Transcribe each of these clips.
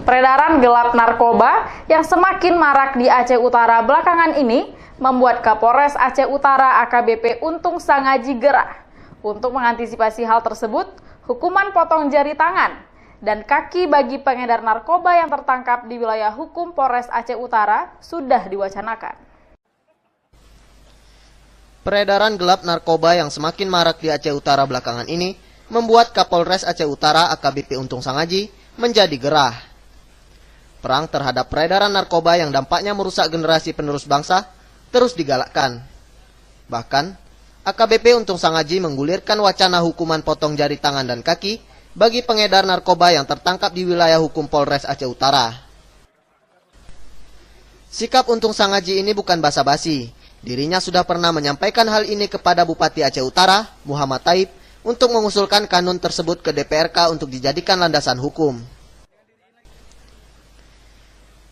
Peredaran gelap narkoba yang semakin marak di Aceh Utara belakangan ini membuat Kapolres Aceh Utara AKBP Untung Sangaji gerah. Untuk mengantisipasi hal tersebut, hukuman potong jari tangan dan kaki bagi pengedar narkoba yang tertangkap di wilayah hukum Polres Aceh Utara sudah diwacanakan. Peredaran gelap narkoba yang semakin marak di Aceh Utara belakangan ini membuat Kapolres Aceh Utara AKBP Untung Sangaji menjadi gerah. Perang terhadap peredaran narkoba yang dampaknya merusak generasi penerus bangsa terus digalakkan. Bahkan, AKBP Untung Sangaji menggulirkan wacana hukuman potong jari tangan dan kaki bagi pengedar narkoba yang tertangkap di wilayah hukum Polres Aceh Utara. Sikap Untung Sangaji ini bukan basa-basi. Dirinya sudah pernah menyampaikan hal ini kepada Bupati Aceh Utara, Muhammad Taib, untuk mengusulkan kanun tersebut ke DPRK untuk dijadikan landasan hukum.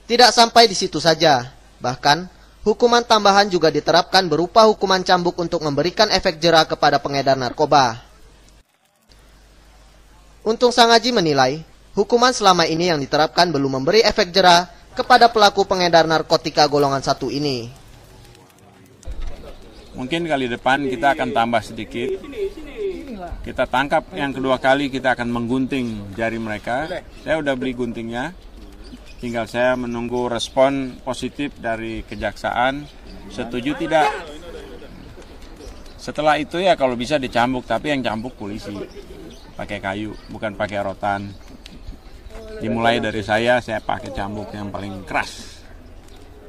Tidak sampai di situ saja, bahkan hukuman tambahan juga diterapkan berupa hukuman cambuk untuk memberikan efek jera kepada pengedar narkoba. Untung Sangaji menilai, hukuman selama ini yang diterapkan belum memberi efek jera kepada pelaku pengedar narkotika golongan 1 ini. Mungkin kali depan kita akan tambah sedikit. Kita tangkap yang kedua kali, kita akan menggunting jari mereka. Saya udah beli guntingnya. Tinggal saya menunggu respon positif dari kejaksaan, setuju tidak. Setelah itu ya kalau bisa dicambuk, tapi yang cambuk polisi. Pakai kayu, bukan pakai rotan. Dimulai dari saya pakai cambuk yang paling keras.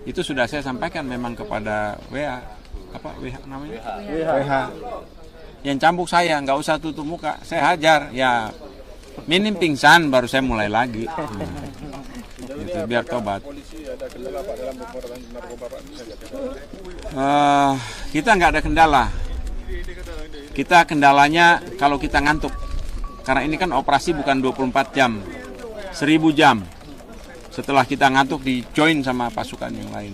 Itu sudah saya sampaikan memang kepada WH namanya? WH. Yang cambuk saya, nggak usah tutup muka, saya hajar. Ya minim pingsan baru saya mulai lagi. Gitu, biar tobat. Kita nggak ada kendala. Kita kendalanya kalau kita ngantuk. Karena ini kan operasi bukan 24 jam, 1000 jam. Setelah kita ngantuk di join sama pasukan yang lain.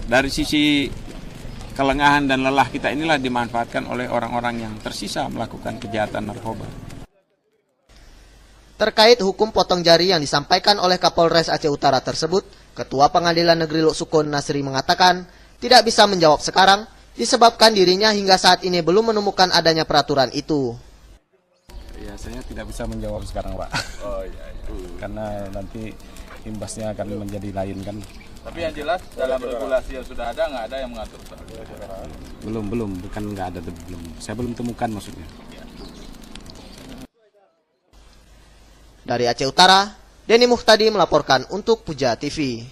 Dari sisi kelengahan dan lelah kita inilah dimanfaatkan oleh orang-orang yang tersisa melakukan kejahatan narkoba. Terkait hukum potong jari yang disampaikan oleh Kapolres Aceh Utara tersebut, Ketua Pengadilan Negeri Lok Sukun Nasri mengatakan tidak bisa menjawab sekarang disebabkan dirinya hingga saat ini belum menemukan adanya peraturan itu. Ya, saya tidak bisa menjawab sekarang, Pak. Karena nanti imbasnya akan menjadi lain kan. Tapi yang jelas dalam regulasi yang sudah ada nggak ada yang mengatur, Pak? Belum, bukan nggak ada, belum. Saya belum temukan maksudnya. Dari Aceh Utara, Denny Muhtadi melaporkan untuk Puja TV.